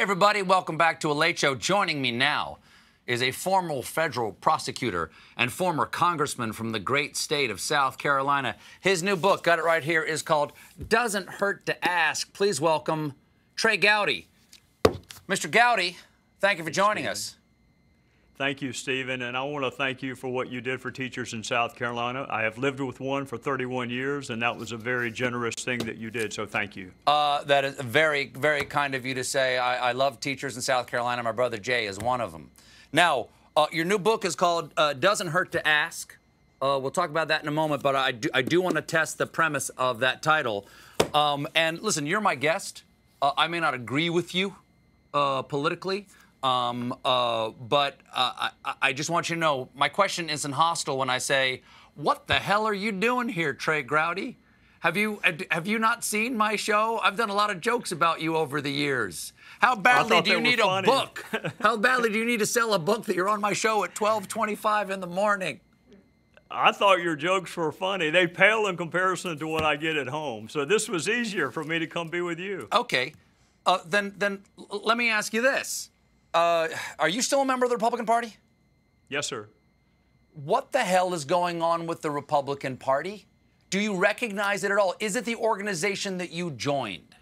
everybody. Welcome back to A Late Show. Joining me now is a former federal prosecutor and former congressman from the great state of South Carolina. His new book, got it right here, is called Doesn't Hurt to Ask. Please welcome Trey Gowdy. Mr. Gowdy, thank you for joining us. Thank you, Stephen, and I want to thank you for what you did for teachers in South Carolina. I have lived with one for 31 years, and that was a very generous thing that you did, so thank you. That is very, very kind of you to say. I love teachers in South Carolina. My brother Jay is one of them. Now, your new book is called Doesn't Hurt to Ask. We'll talk about that in a moment, but I do want to test the premise of that title. And listen, you're my guest. I may not agree with you politically, but I just want you to know my question isn't hostile when I say, what the hell are you doing here, Trey Gowdy? Have you not seen my show? I've done a lot of jokes about you over the years. How badly do you need a book? How badly do you need to sell a book that you're on my show at 12:25 in the morning? I thought your jokes were funny. They pale in comparison to what I get at home. So this was easier for me to come be with you. Okay. Then let me ask you this. Are you still a member of the Republican Party? Yes, sir. What the hell is going on with the Republican Party? Do you recognize it at all? Is it the organization that you joined?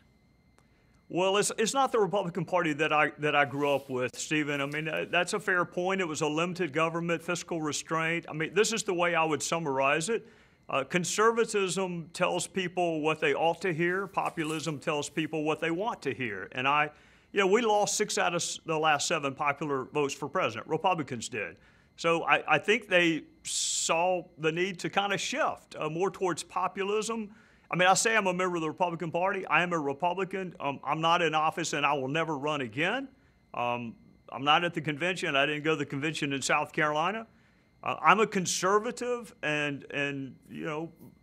Well, it's not the Republican Party that I grew up with, Stephen. I mean, that's a fair point. It was a limited government, fiscal restraint. I mean, this is the way I would summarize it. Conservatism tells people what they ought to hear. Populism tells people what they want to hear. And we lost 6 out of the last 7 popular votes for president. Republicans did. So I think they saw the need to kind of shift more towards populism. I mean, I say I'm a member of the Republican Party. I am a Republican. I'm not in office, and I will never run again. I'm not at the convention. I didn't go to the convention in South Carolina. I'm a conservative, and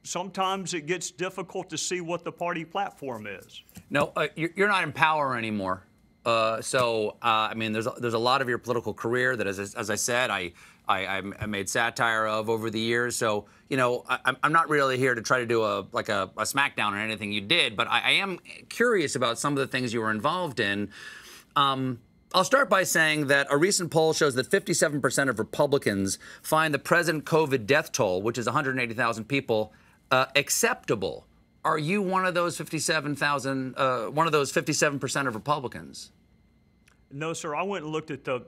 sometimes it gets difficult to see what the party platform is. No, you're not in power anymore. I mean, there's a lot of your political career that, as I said, I made satire of over the years. So, I'm not really here to try to do a smackdown on anything you did, but I am curious about some of the things you were involved in. I'll start by saying that a recent poll shows that 57% of Republicans find the present COVID death toll, which is 180,000 people, acceptable. Are you one of those 57% of Republicans? No, sir. I went and looked at the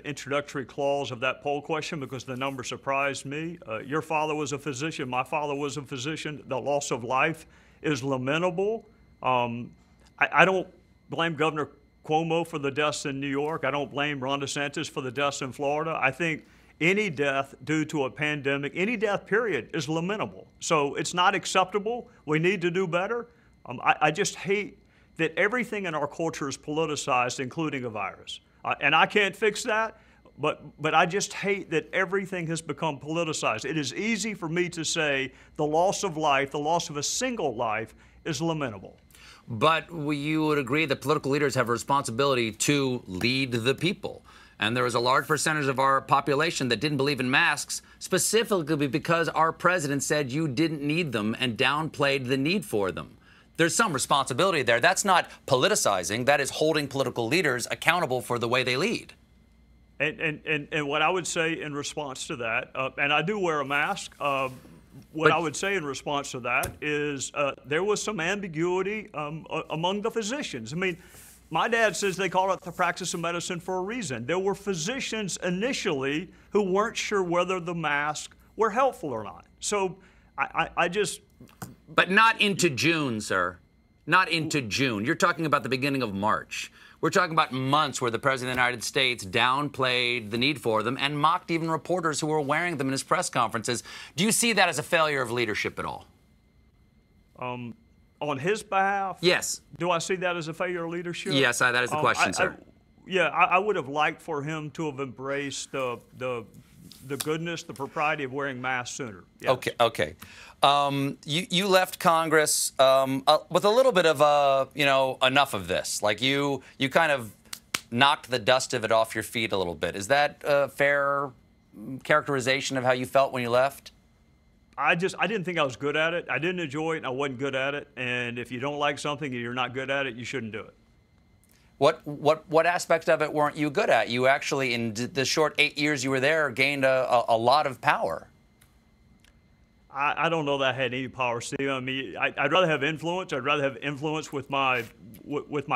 introductory clause of that poll question because the number surprised me. Your father was a physician. My father was a physician. The loss of life is lamentable. I don't blame Governor Cuomo for the deaths in New York. I don't blame Ron DeSantis for the deaths in Florida. I think any death due to a pandemic, any death period, is lamentable. So it's not acceptable. We need to do better. I just hate that everything in our culture is politicized, including a virus. And I can't fix that, but I just hate that everything has become politicized. It is easy for me to say the loss of life, the loss of a single life, is lamentable. But you would agree that political leaders have a responsibility to lead the people. And there was a large percentage of our population that didn't believe in masks, specifically because our president said you didn't need them and downplayed the need for them. There's some responsibility there. That's not politicizing. That is holding political leaders accountable for the way they lead. And what I would say in response to that, and I do wear a mask, I would say in response to that is there was some ambiguity among the physicians. I mean, my dad says they call it the practice of medicine for a reason. There were physicians initially who weren't sure whether the masks were helpful or not. So I just... But not into June, sir. Not into June. You're talking about the beginning of March. We're talking about months where the President of the United States downplayed the need for them and mocked even reporters who were wearing them in his press conferences. Do you see that as a failure of leadership at all? On his behalf? Yes. Do I see that as a failure of leadership? Yes, that is the question, sir. I would have liked for him to have embraced the goodness, the propriety of wearing masks sooner. Yes. Okay. You left Congress with a little bit of enough of this. Like you kind of knocked the dust of it off your feet a little bit. Is that a fair characterization of how you felt when you left? I didn't think I was good at it. I didn't enjoy it, and I wasn't good at it. And if you don't like something and you're not good at it, you shouldn't do it. What aspect of it weren't you good at? You actually, in the short 8 years you were there, gained a lot of power. I don't know that I had any power, Steve. I mean, I'd rather have influence. I'd rather have influence with my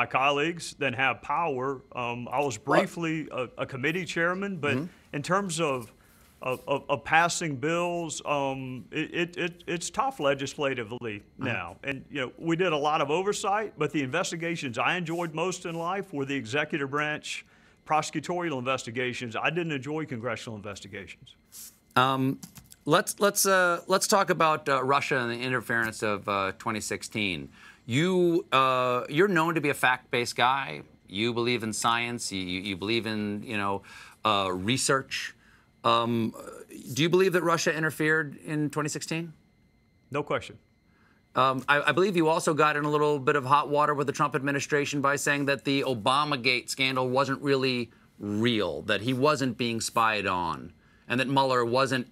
colleagues than have power. I was briefly a committee chairman, but in terms of passing bills, it's tough legislatively now. And we did a lot of oversight, but the investigations I enjoyed most in life were the executive branch prosecutorial investigations. I didn't enjoy congressional investigations. Let's talk about Russia and the interference of 2016. You're known to be a fact-based guy. You believe in science. You believe in research. Do you believe that Russia interfered in 2016? No question. I believe you also got in a little bit of hot water with the Trump administration by saying that the Obamagate scandal wasn't really real, that he wasn't being spied on, and that Mueller wasn't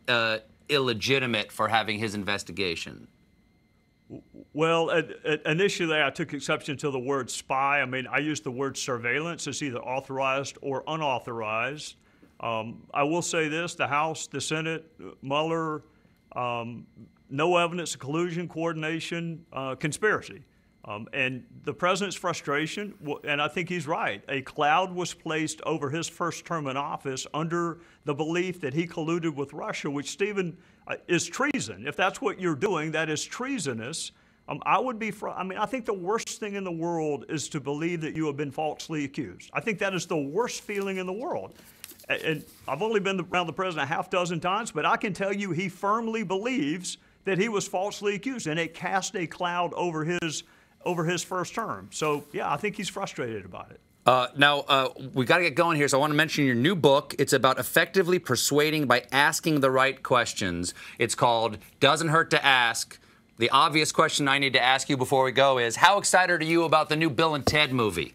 illegitimate for having his investigation. Well, initially I took exception to the word spy. I mean, I used the word surveillance. It's either authorized or unauthorized. I will say this, the House, the Senate, Mueller, no evidence of collusion, coordination, conspiracy. And the president's frustration, and I think he's right, a cloud was placed over his first term in office under the belief that he colluded with Russia, which, Stephen, is treason. If that's what you're doing, that is treasonous. I think the worst thing in the world is to believe that you have been falsely accused. I think that is the worst feeling in the world. And I've only been around the president a half dozen times, but I can tell you he firmly believes that he was falsely accused, and it cast a cloud over his first term. So, yeah, I think he's frustrated about it. Now, we got to get going here, so I want to mention your new book. It's about effectively persuading by asking the right questions. It's called Doesn't Hurt to Ask. The obvious question I need to ask you before we go is, how excited are you about the new Bill and Ted movie?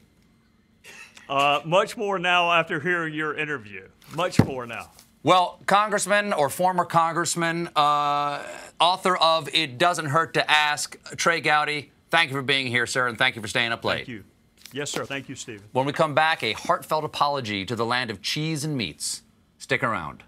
Much more now after hearing your interview. Much more now. Well, Congressman or former Congressman, author of It Doesn't Hurt to Ask, Trey Gowdy, thank you for being here, sir, and thank you for staying up late. Thank you. Yes, sir. Thank you, Stephen. When we come back, a heartfelt apology to the land of cheese and meats. Stick around.